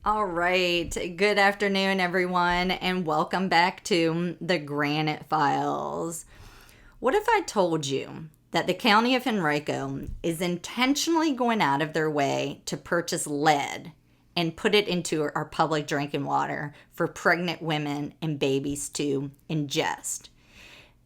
All right. Good afternoon, everyone, and welcome back to the Granite Files. What if I told you that the County of Henrico is intentionally going out of their way to purchase lead and put it into our public drinking water for pregnant women and babies to ingest?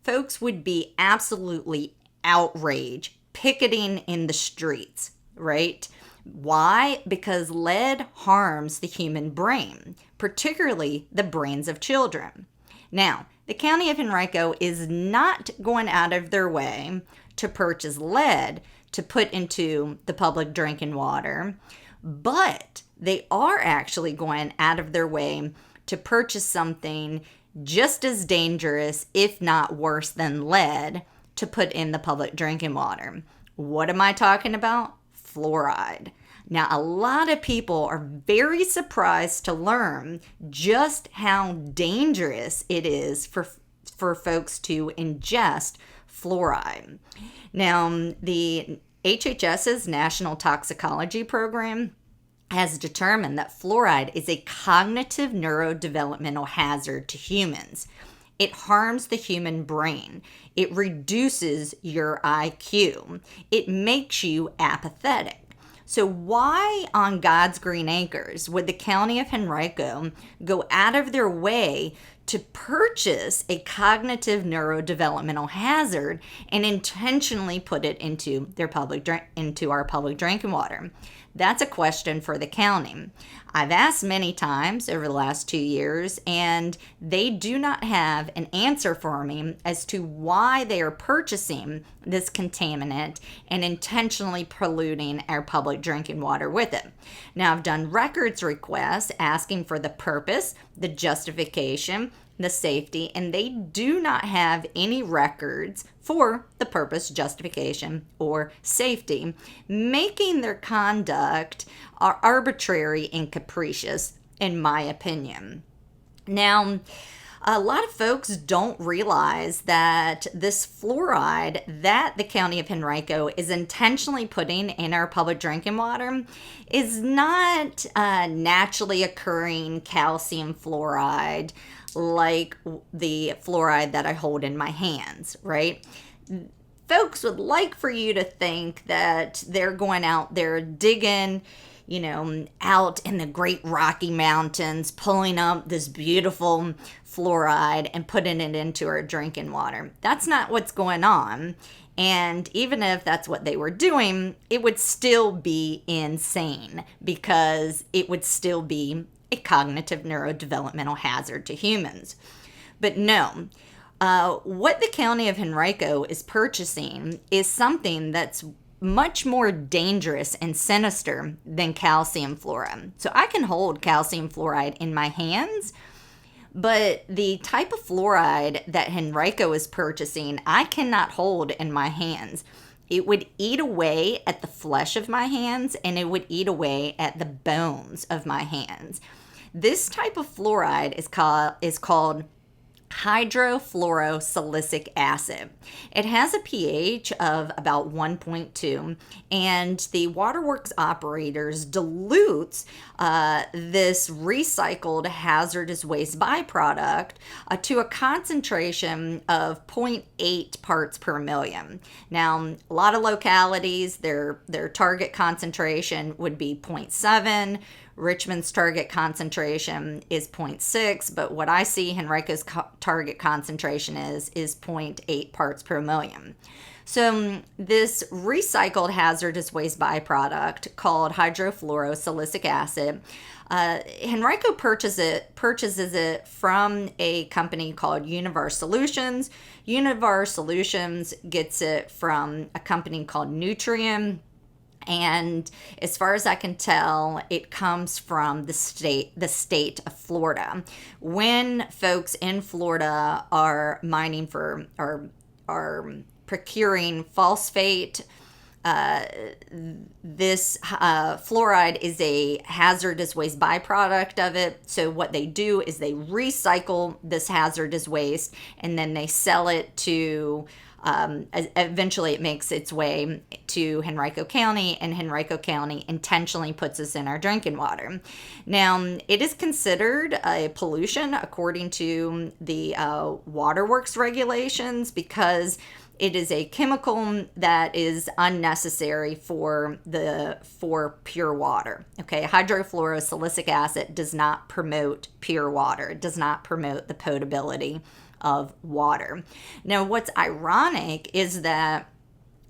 Folks would be absolutely outraged, picketing in the streets, right? Why? Because lead harms the human brain, particularly the brains of children. Now, the County of Henrico is not going out of their way to purchase lead to put into the public drinking water, but they are actually going out of their way to purchase something just as dangerous, if not worse than lead, to put in the public drinking water. What am I talking about? Fluoride. Now, a lot of people are very surprised to learn just how dangerous it is for folks to ingest fluoride. Now, the HHS's National Toxicology Program has determined that fluoride is a cognitive neurodevelopmental hazard to humans. It harms the human brain. It reduces your IQ. It makes you apathetic. So why on God's green acres would the County of Henrico go out of their way to purchase a cognitive neurodevelopmental hazard and intentionally put it into our public drinking water? That's a question for the county. I've asked many times over the last 2 years, and they do not have an answer for me as to why they are purchasing this contaminant and intentionally polluting our public drinking water with it. Now, I've done records requests asking for the purpose, the justification, the safety, and they do not have any records for the purpose, justification, or safety, making their conduct arbitrary and capricious, in my opinion. Now, a lot of folks don't realize that this fluoride that the County of Henrico is intentionally putting in our public drinking water is not naturally occurring calcium fluoride like the fluoride that I hold in my hands, right? Folks would like for you to think that they're going out there digging, out in the Great Rocky Mountains, pulling up this beautiful fluoride and putting it into our drinking water. That's not what's going on. And even if that's what they were doing, it would still be insane because it would still be a cognitive neurodevelopmental hazard to humans. But no, what the County of Henrico is purchasing is something that's much more dangerous and sinister than calcium fluoride. So I can hold calcium fluoride in my hands, but the type of fluoride that Henrico is purchasing, I cannot hold in my hands. It would eat away at the flesh of my hands, and it would eat away at the bones of my hands. This type of fluoride is called hydrofluorosilicic acid. It has a pH of about 1.2, and the waterworks operators dilutes this recycled hazardous waste byproduct to a concentration of 0.8 parts per million. Now, a lot of localities, their target concentration would be 0.7. Richmond's target concentration is 0.6, but what I see Henrico's target concentration is 0.8 parts per million. So this recycled hazardous waste byproduct called hydrofluorosilicic acid, Henrico purchases it from a company called Univar Solutions. Univar Solutions gets it from a company called Nutrien. And as far as I can tell, it comes from the state of Florida. When folks in Florida are mining for are procuring phosphate, this fluoride is a hazardous waste byproduct of it. So what they do is they recycle this hazardous waste and then they sell it to Eventually it makes its way to Henrico County, and Henrico County intentionally puts us in our drinking water. Now, it is considered a pollution according to the waterworks regulations because it is a chemical that is unnecessary for pure water. Okay, hydrofluorosilicic acid does not promote pure water. It does not promote the potability of water. Now, what's ironic is that,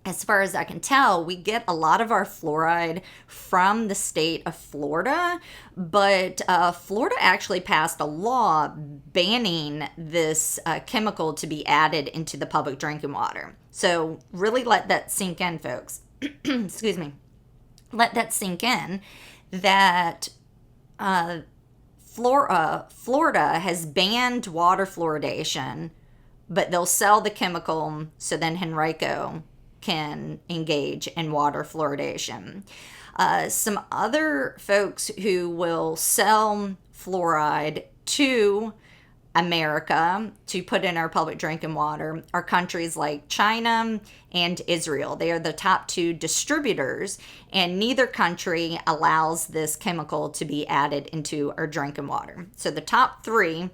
as far as I can tell, we get a lot of our fluoride from the state of Florida, but Florida actually passed a law banning this chemical to be added into the public drinking water. So really let that sink in, folks. Excuse me. Let that sink in that Florida has banned water fluoridation, but they'll sell the chemical so then Henrico can engage in water fluoridation. Some other folks who will sell fluoride to America to put in our public drinking water are countries like China and Israel. They are the top two distributors, and neither country allows this chemical to be added into our drinking water. So the top three,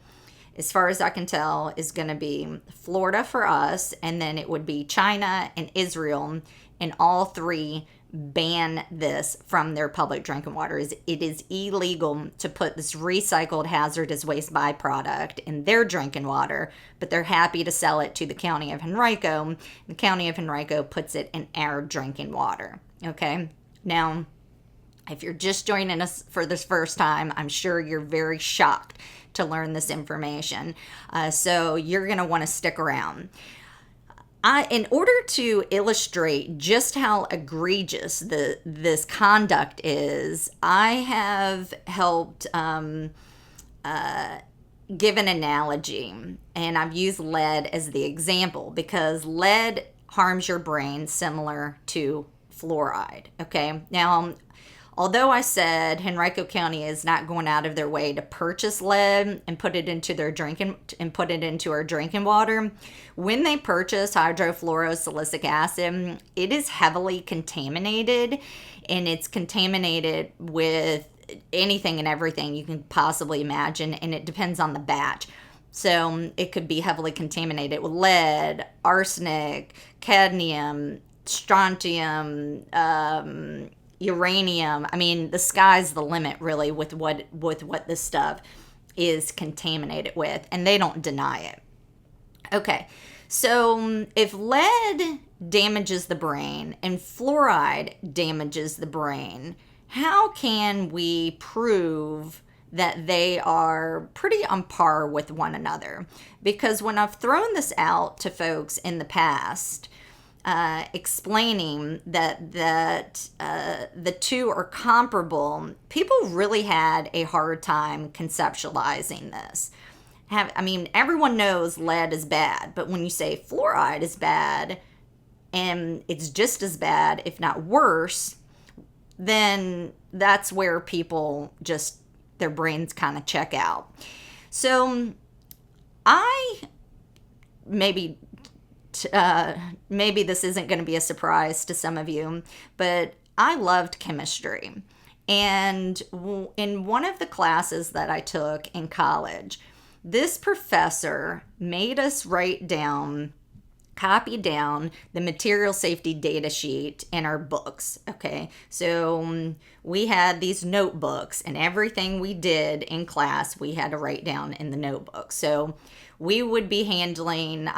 as far as I can tell, is going to be Florida for us, and then it would be China and Israel, and all three ban this from their public drinking water. It is illegal to put this recycled hazardous waste byproduct in their drinking water, but they're happy to sell it to the county of Henrico. The county of Henrico puts it in our drinking water. Okay, now if you're just joining us for this first time, I'm sure you're very shocked to learn this information. So you're going to want to stick around. In order to illustrate just how egregious this conduct is, I have helped give an analogy, and I've used lead as the example because lead harms your brain similar to fluoride. Okay, now although I said Henrico County is not going out of their way to purchase lead and put it into our drinking water, when they purchase hydrofluorosilicic acid, it is heavily contaminated, and it's contaminated with anything and everything you can possibly imagine, and it depends on the batch. So it could be heavily contaminated with lead, arsenic, cadmium, strontium, uranium. I mean, the sky's the limit, really, with what this stuff is contaminated with, and they don't deny it. Okay, so if lead damages the brain and fluoride damages the brain, how can we prove that they are pretty on par with one another? Because when I've thrown this out to folks in the past, explaining that the two are comparable, people really had a hard time conceptualizing this. Everyone knows lead is bad, but when you say fluoride is bad, and it's just as bad, if not worse, then that's where people just, their brains kind of check out. So maybe this isn't going to be a surprise to some of you, but I loved chemistry. And in one of the classes that I took in college, this professor made us copy down the material safety data sheet in our books. Okay, so we had these notebooks, and everything we did in class we had to write down in the notebook. So we would be handling,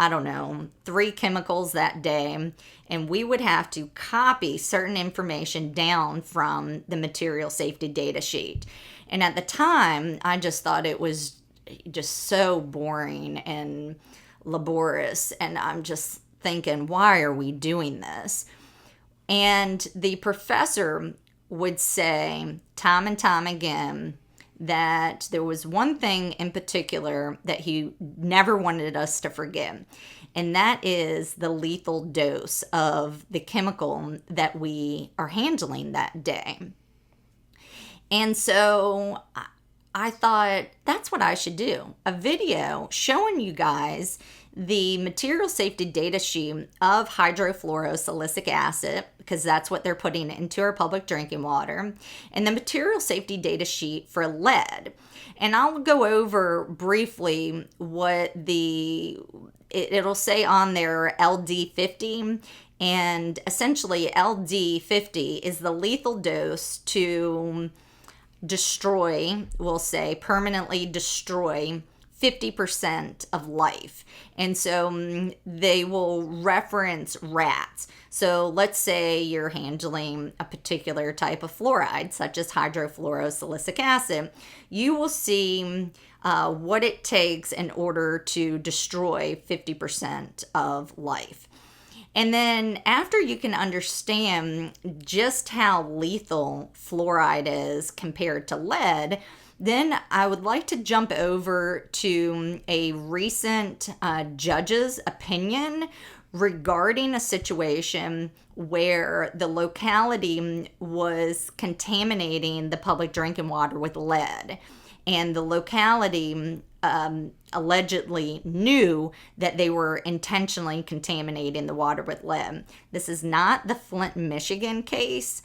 3 chemicals that day, and we would have to copy certain information down from the material safety data sheet. And at the time, I just thought it was just so boring and laborious, and I'm just thinking, why are we doing this? And the professor would say time and time again that there was one thing in particular that he never wanted us to forget, and that is the lethal dose of the chemical that we are handling that day. And so I thought, that's what I should do. A video showing you guys the material safety data sheet of hydrofluorosilicic acid, because that's what they're putting into our public drinking water, and the material safety data sheet for lead. And I'll go over briefly what it'll say on there, LD50. And essentially, LD50 is the lethal dose to destroy, we'll say, permanently destroy 50% of life. And so they will reference rats. So let's say you're handling a particular type of fluoride, such as hydrofluorosilicic acid. You will see what it takes in order to destroy 50% of life. And then after you can understand just how lethal fluoride is compared to lead, then I would like to jump over to a recent judge's opinion regarding a situation where the locality was contaminating the public drinking water with lead. And the locality allegedly knew that they were intentionally contaminating the water with lead. This is not the Flint, Michigan case.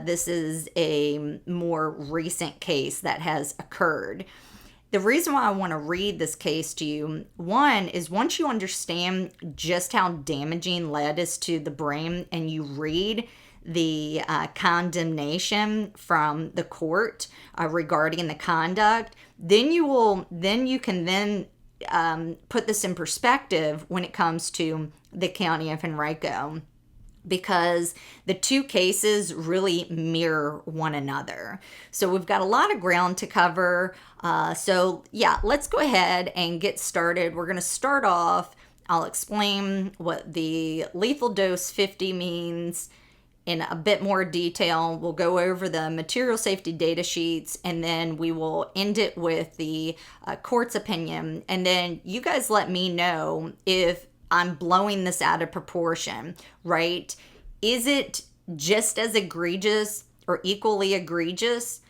This is a more recent case that has occurred. The reason why I want to read this case to you, one, is once you understand just how damaging lead is to the brain and you read the condemnation from the court regarding the conduct, then you can put this in perspective when it comes to the county of Henrico, because the two cases really mirror one another. So we've got a lot of ground to cover. So yeah, let's go ahead and get started. We're going to start off. I'll explain what the lethal dose 50 means in a bit more detail. We'll go over the material safety data sheets, and then we will end it with the court's opinion. And then you guys let me know if I'm blowing this out of proportion, right? Is it just as egregious or equally egregious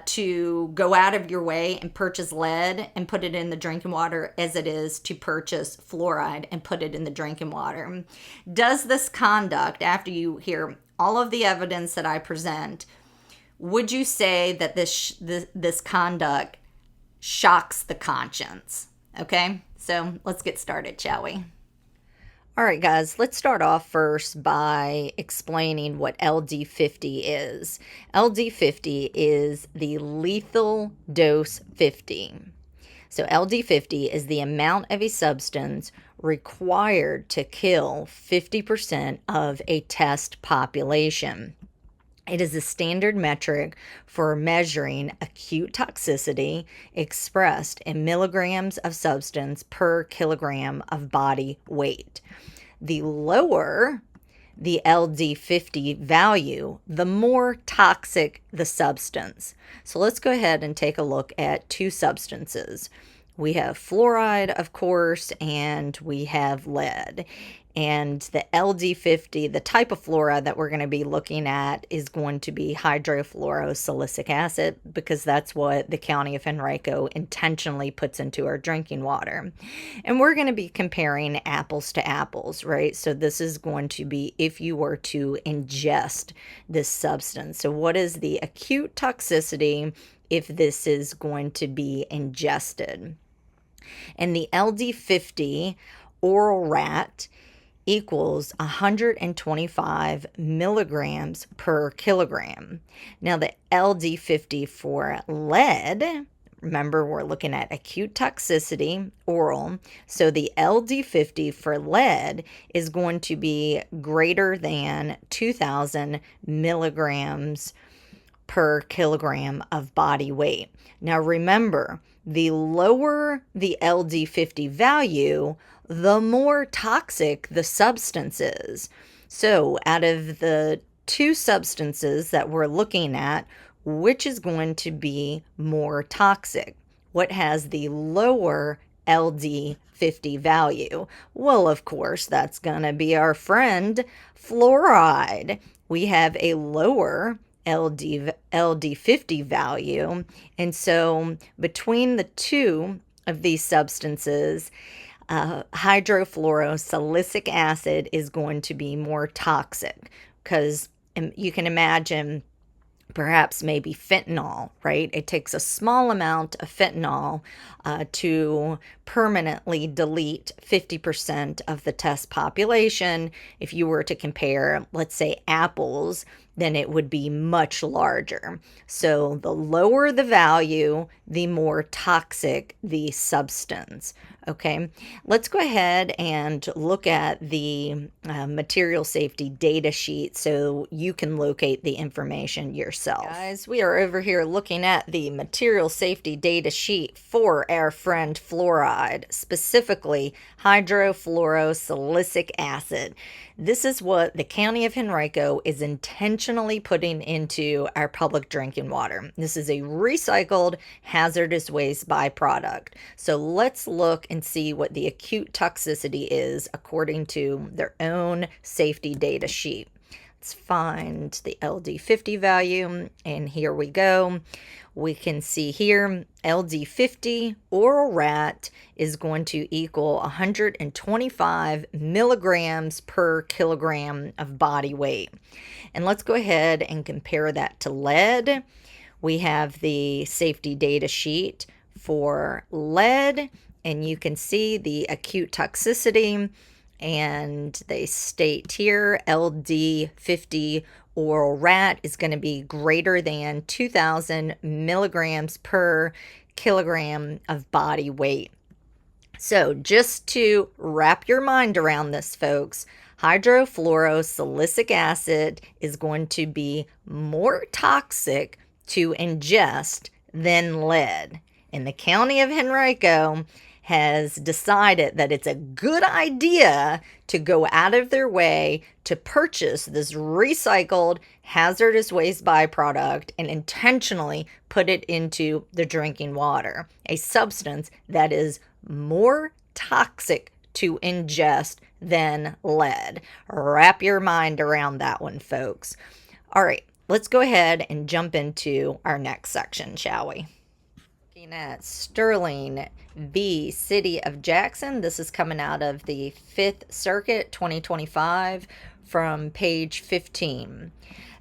to go out of your way and purchase lead and put it in the drinking water as it is to purchase fluoride and put it in the drinking water? Does this conduct, after you hear all of the evidence that I present, would you say that this conduct shocks the conscience? Okay, so let's get started, shall we? All right, guys, let's start off first by explaining what LD50 is. LD50 is the lethal dose 50. So LD50 is the amount of a substance required to kill 50% of a test population. It is a standard metric for measuring acute toxicity expressed in milligrams of substance per kilogram of body weight. The lower the LD50 value, the more toxic the substance. So let's go ahead and take a look at two substances. We have fluoride, of course, and we have lead. And the LD50, the type of fluoride that we're going to be looking at, is going to be hydrofluorosilicic acid, because that's what the county of Henrico intentionally puts into our drinking water. And we're going to be comparing apples to apples, right? So this is going to be if you were to ingest this substance. So what is the acute toxicity if this is going to be ingested? And the LD50 oral rat equals 125 milligrams per kilogram. Now the LD50 for lead, remember we're looking at acute toxicity, oral, so the LD50 for lead is going to be greater than 2,000 milligrams per kilogram of body weight. Now remember, the lower the LD50 value, the more toxic the substance is. So out of the two substances that we're looking at, which is going to be more toxic? What has the lower LD50 value? Well, of course, that's going to be our friend fluoride. We have a lower LD50 value. And so between the two of these substances, hydrofluorosilicic acid is going to be more toxic because you can imagine perhaps maybe fentanyl, right? It takes a small amount of fentanyl to permanently delete 50% of the test population. If you were to compare, let's say, apples, then it would be much larger. So the lower the value, the more toxic the substance. Okay, let's go ahead and look at the material safety data sheet so you can locate the information yourself. Guys, we are over here looking at the material safety data sheet for our friend fluoride, specifically hydrofluorosilicic acid. This is what the County of Henrico is intentionally putting into our public drinking water. This is a recycled hazardous waste byproduct. So let's look and see what the acute toxicity is according to their own safety data sheet. Let's find the LD50 value, and here we go. We can see here LD50 oral rat is going to equal 125 milligrams per kilogram of body weight. And let's go ahead and compare that to lead. We have the safety data sheet for lead, and you can see the acute toxicity, and they state here LD50 oral rat is going to be greater than 2,000 milligrams per kilogram of body weight. So just to wrap your mind around this, folks, hydrofluorosilicic acid is going to be more toxic to ingest than lead. And the County of Henrico has decided that it's a good idea to go out of their way to purchase this recycled hazardous waste byproduct and intentionally put it into the drinking water, a substance that is more toxic to ingest than lead. Wrap your mind around that one, folks. All right, let's go ahead and jump into our next section, shall we? Looking at Sterling v. City of Jackson. This is coming out of the 5th Circuit 2025 from page 15.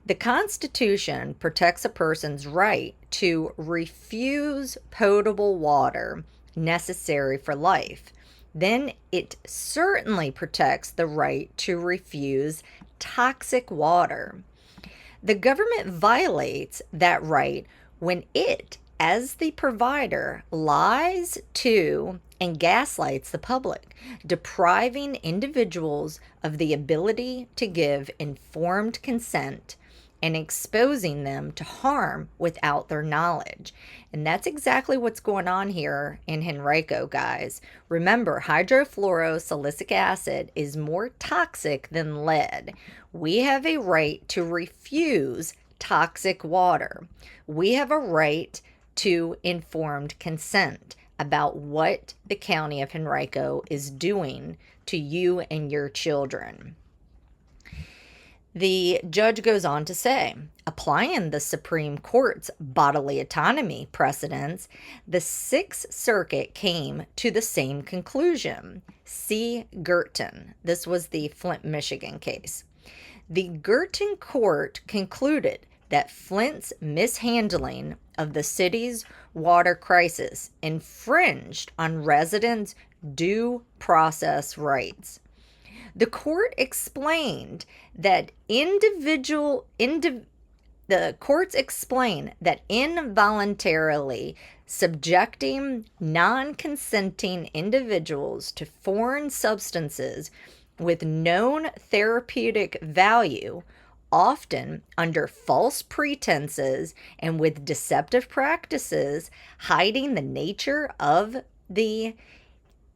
The Constitution protects a person's right to refuse potable water necessary for life. Then it certainly protects the right to refuse toxic water. The government violates that right when it, as the provider, lies to and gaslights the public, depriving individuals of the ability to give informed consent and exposing them to harm without their knowledge. And that's exactly what's going on here in Henrico, guys. Remember, hydrofluorosilicic acid is more toxic than lead. We have a right to refuse toxic water. We have a right to informed consent about what the County of Henrico is doing to you and your children. The judge goes on to say, applying the Supreme Court's bodily autonomy precedents, the 6th Circuit came to the same conclusion. See Girton. This was the Flint, Michigan case. The Girton court concluded that Flint's mishandling of the city's water crisis infringed on residents' due process rights. The court explained that involuntarily subjecting non-consenting individuals to foreign substances with known therapeutic value, often under false pretenses and with deceptive practices, hiding the nature of the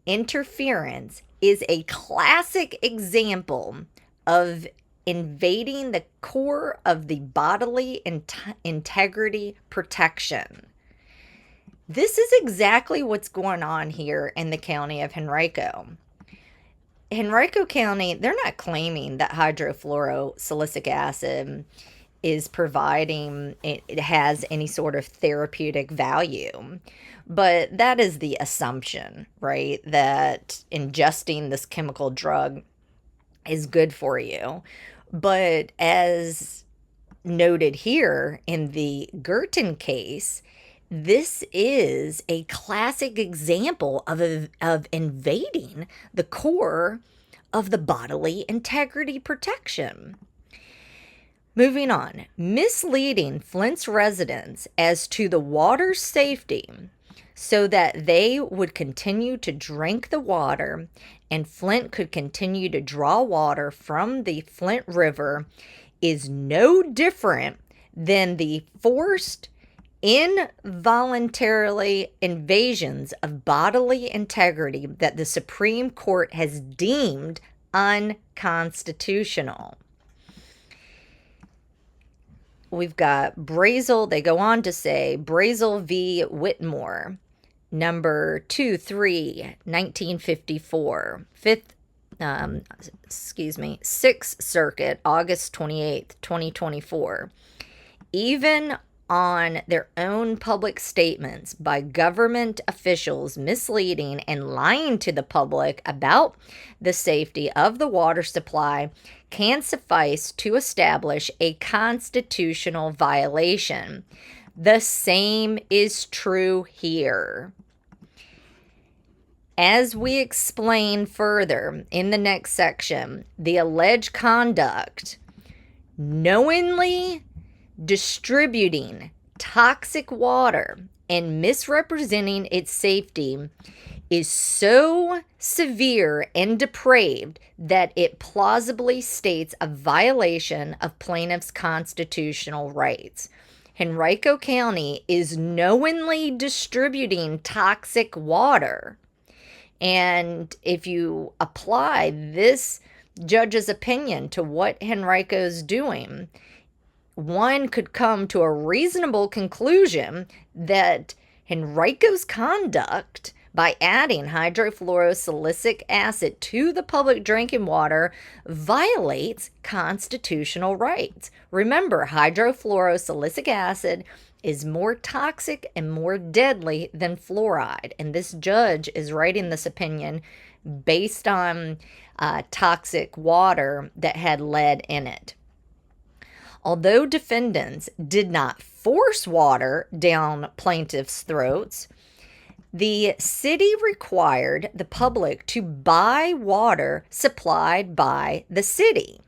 interference, is a classic example of invading the core of the bodily integrity protection. This is exactly what's going on here in the County of Henrico. Henrico County, they're not claiming that hydrofluorosilicic acid is providing, it has any sort of therapeutic value. But that is the assumption, right? That ingesting this chemical drug is good for you. But as noted here in the Girton case, this is a classic example of invading the core of the bodily integrity protection. Moving on, misleading Flint's residents as to the water's safety so that they would continue to drink the water and Flint could continue to draw water from the Flint River is no different than the forced, involuntarily invasions of bodily integrity that the Supreme Court has deemed unconstitutional. We've got Brazel. They go on to say Brazel v. Whitmore, number 23, 1954, 6th Circuit, August 28th, 2024. Even on their own public statements by government officials misleading and lying to the public about the safety of the water supply can suffice to establish a constitutional violation. The same is true here. As we explain further in the next section, the alleged conduct knowingly distributing toxic water and misrepresenting its safety is so severe and depraved that it plausibly states a violation of plaintiff's constitutional rights. Henrico County is knowingly distributing toxic water. And if you apply this judge's opinion to what Henrico's doing, one could come to a reasonable conclusion that Henrico's conduct by adding hydrofluorosilicic acid to the public drinking water violates constitutional rights. Remember, hydrofluorosilicic acid is more toxic and more deadly than fluoride, and this judge is writing this opinion based on toxic water that had lead in it. Although defendants did not force water down plaintiffs' throats, the city required the public to buy water supplied by the city.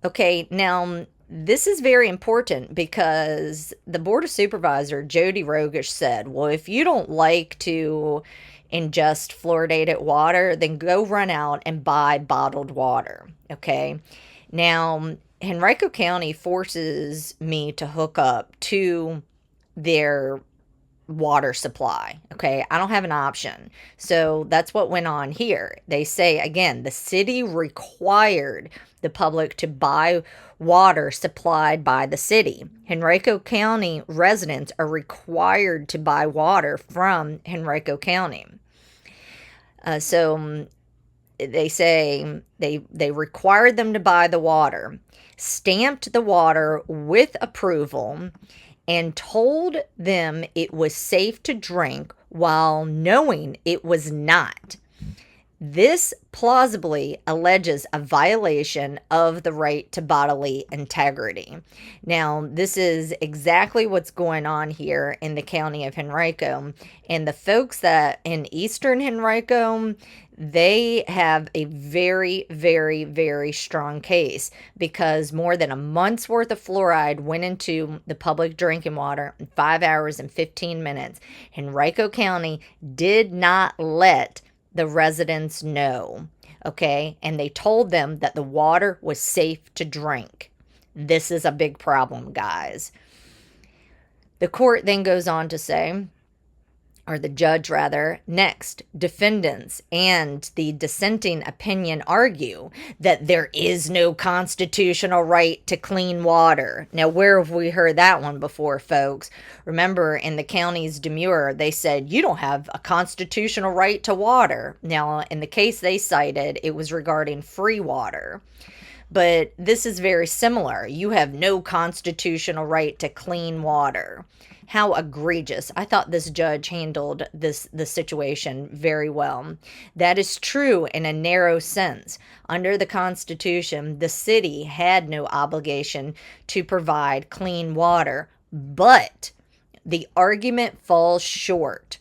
Okay, now this is very important because the Board of Supervisors, Jody Rogish, said, well, if you don't like to ingest fluoridated water, then go run out and buy bottled water. Okay, now Henrico County forces me to hook up to their water supply. Okay, I don't have an option. So that's what went on here. They say, again, the city required the public to buy water supplied by the city. Henrico County residents are required to buy water from Henrico County. So they say they required them to buy the water, stamped the water with approval, and told them it was safe to drink while knowing it was not. This plausibly alleges a violation of the right to bodily integrity. Now, this is exactly what's going on here in the county of Henrico. And the folks that in eastern Henrico, they have a very, very, very strong case because more than a month's worth of fluoride went into the public drinking water in 5 hours and 15 minutes. Henrico County did not let the residents know, okay? And they told them that the water was safe to drink. This is a big problem, guys. The court then goes on to say, or the judge rather, next, defendants and the dissenting opinion argue that there is no constitutional right to clean water. Now, where have we heard that one before, folks? Remember, in the county's demurrer, they said, you don't have a constitutional right to water. Now, in the case they cited, it was regarding free water. But this is very similar. You have no constitutional right to clean water. How egregious. I thought this judge handled the situation very well. That is true in a narrow sense. Under the Constitution, the city had no obligation to provide clean water, but the argument falls short.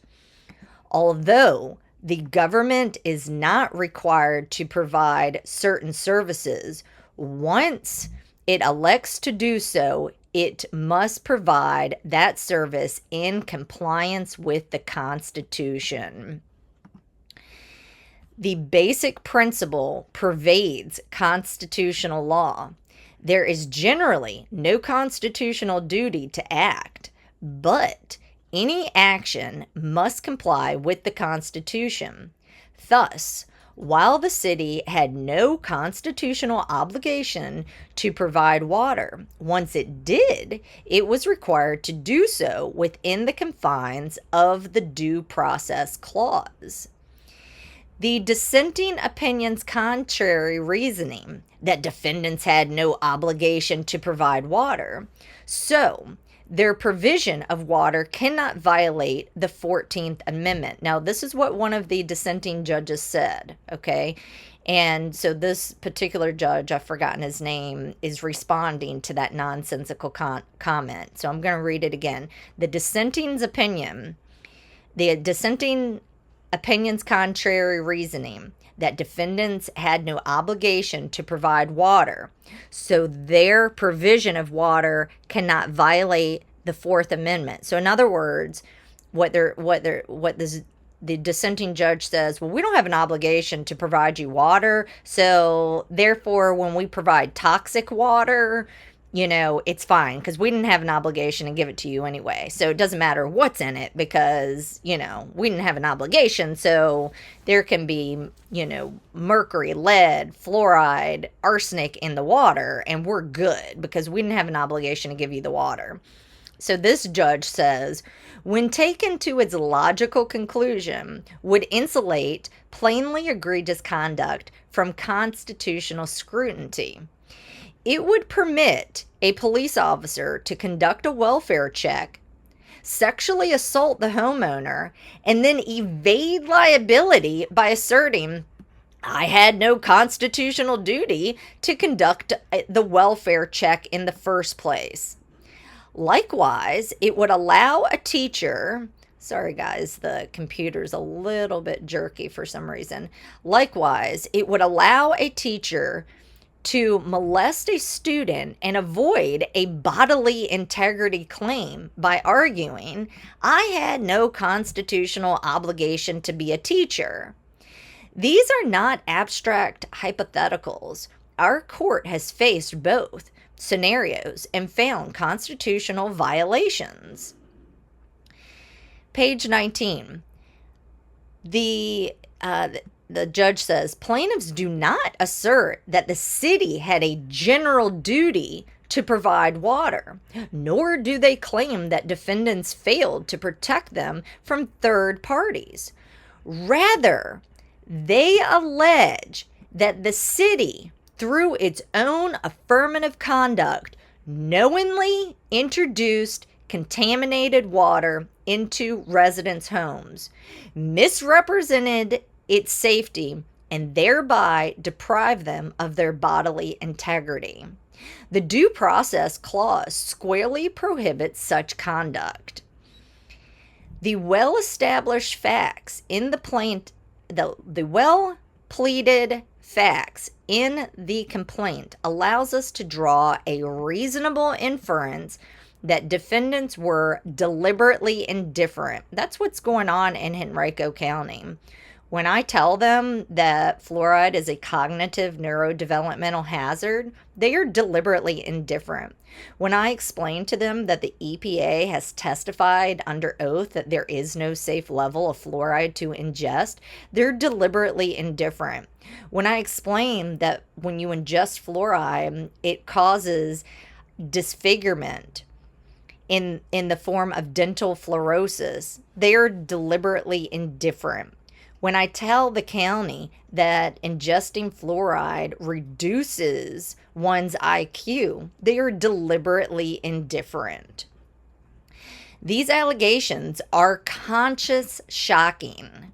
Although the government is not required to provide certain services, once it elects to do so, it must provide that service in compliance with the Constitution. The basic principle pervades constitutional law. There is generally no constitutional duty to act, but any action must comply with the Constitution. Thus, while the city had no constitutional obligation to provide water, once it did, it was required to do so within the confines of the Due Process Clause. The dissenting opinion's contrary reasoning that defendants had no obligation to provide water, so their provision of water cannot violate the 14th Amendment. Now, this is what one of the dissenting judges said, okay? And so this particular judge, I've forgotten his name, is responding to that nonsensical comment. So I'm going to read it again. The dissenting opinion's contrary reasoning that defendants had no obligation to provide water, so their provision of water cannot violate the Fourth Amendment. So in other words, the dissenting judge says, well, we don't have an obligation to provide you water, so therefore when we provide toxic water, it's fine because we didn't have an obligation to give it to you anyway. So it doesn't matter what's in it because, we didn't have an obligation. So there can be, mercury, lead, fluoride, arsenic in the water, and we're good because we didn't have an obligation to give you the water. So this judge says, when taken to its logical conclusion, would insulate plainly egregious conduct from constitutional scrutiny. It would permit a police officer to conduct a welfare check, sexually assault the homeowner, and then evade liability by asserting, I had no constitutional duty to conduct the welfare check in the first place. Likewise, it would allow a teacher, sorry guys, the computer's a little bit jerky for some reason. Likewise, it would allow a teacher to molest a student and avoid a bodily integrity claim by arguing, I had no constitutional obligation to be a teacher. These are not abstract hypotheticals. Our court has faced both scenarios and found constitutional violations. Page 19. The judge says, plaintiffs do not assert that the city had a general duty to provide water, nor do they claim that defendants failed to protect them from third parties. Rather, they allege that the city, through its own affirmative conduct, knowingly introduced contaminated water into residents' homes, misrepresented its safety, and thereby deprive them of their bodily integrity. The Due Process Clause squarely prohibits such conduct. The well-established facts in the well-pleaded facts in the complaint allows us to draw a reasonable inference that defendants were deliberately indifferent. That's what's going on in Henrico County. When I tell them that fluoride is a cognitive neurodevelopmental hazard, they are deliberately indifferent. When I explain to them that the EPA has testified under oath that there is no safe level of fluoride to ingest, they're deliberately indifferent. When I explain that when you ingest fluoride, it causes disfigurement in the form of dental fluorosis, they are deliberately indifferent. When I tell the county that ingesting fluoride reduces one's IQ, they are deliberately indifferent. These allegations are conscious shocking.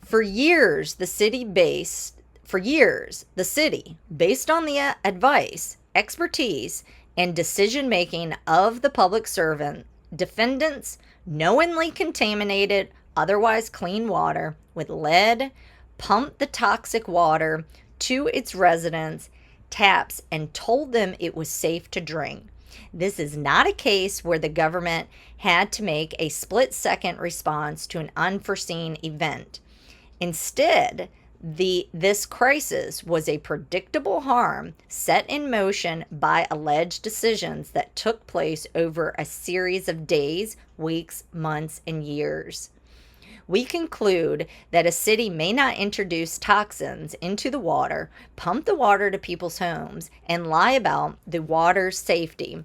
For years, the city, based on the advice, expertise, and decision-making of the public servant, defendants knowingly contaminated otherwise clean water with lead, pumped the toxic water to its residents' taps, and told them it was safe to drink. This is not a case where the government had to make a split-second response to an unforeseen event. Instead, this crisis was a predictable harm set in motion by alleged decisions that took place over a series of days, weeks, months, and years. We conclude that a city may not introduce toxins into the water, pump the water to people's homes, and lie about the water's safety.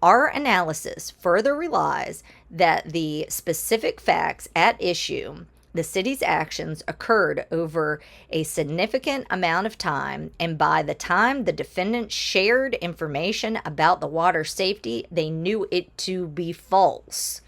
Our analysis further relies that the specific facts at issue, the city's actions, occurred over a significant amount of time, and by the time the defendants shared information about the water safety, they knew it to be false.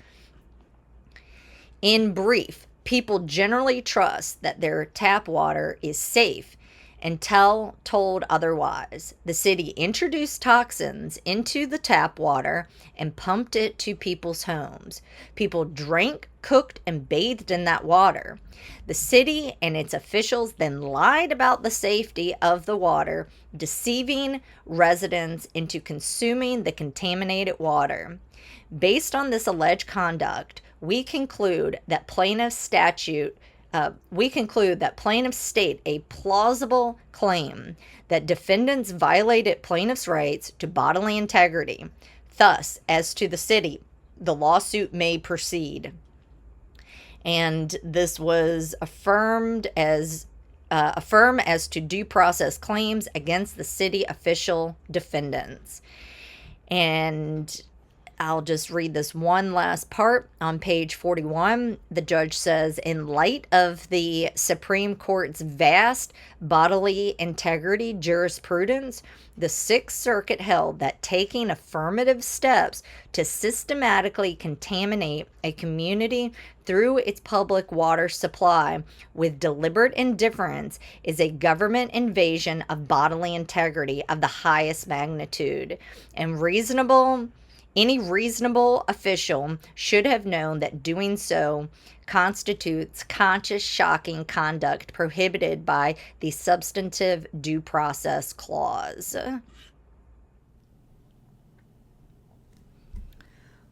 In brief, people generally trust that their tap water is safe until told otherwise. The city introduced toxins into the tap water and pumped it to people's homes. People drank, cooked, and bathed in that water. The city and its officials then lied about the safety of the water, deceiving residents into consuming the contaminated water. Based on this alleged conduct, we conclude that plaintiffs state a plausible claim that defendants violated plaintiffs' rights to bodily integrity. Thus, as to the city, the lawsuit may proceed. And this was affirmed as to due process claims against the city official defendants. And I'll just read this one last part. On page 41, the judge says, in light of the Supreme Court's vast bodily integrity jurisprudence, the Sixth Circuit held that taking affirmative steps to systematically contaminate a community through its public water supply with deliberate indifference is a government invasion of bodily integrity of the highest magnitude, and any reasonable official should have known that doing so constitutes conscious, shocking conduct prohibited by the substantive due process clause.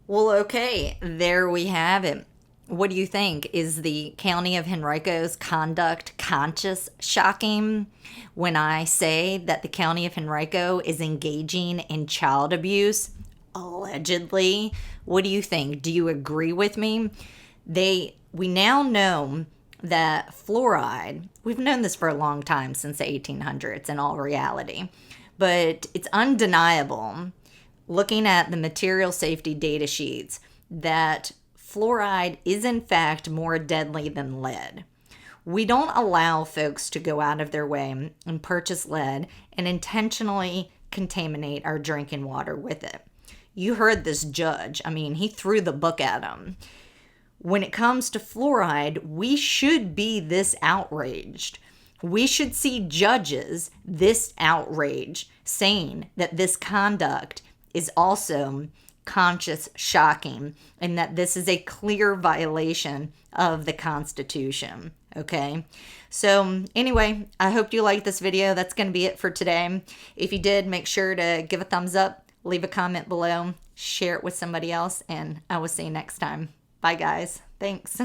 Well, okay, there we have it. What do you think? Is the County of Henrico's conduct conscious, shocking? When I say that the County of Henrico is engaging in child abuse, allegedly, what do you think? Do you agree with me? We now know that fluoride, we've known this for a long time, since the 1800s in all reality, but it's undeniable, looking at the material safety data sheets, that fluoride is in fact more deadly than lead. We don't allow folks to go out of their way and purchase lead and intentionally contaminate our drinking water with it. You heard this judge. I mean, he threw the book at him. When it comes to fluoride, we should be this outraged. We should see judges this outraged, saying that this conduct is also conscious, shocking, and that this is a clear violation of the Constitution. Okay, so anyway, I hope you liked this video. That's going to be it for today. If you did, make sure to give a thumbs up, leave a comment below, share it with somebody else, and I will see you next time. Bye, guys. Thanks.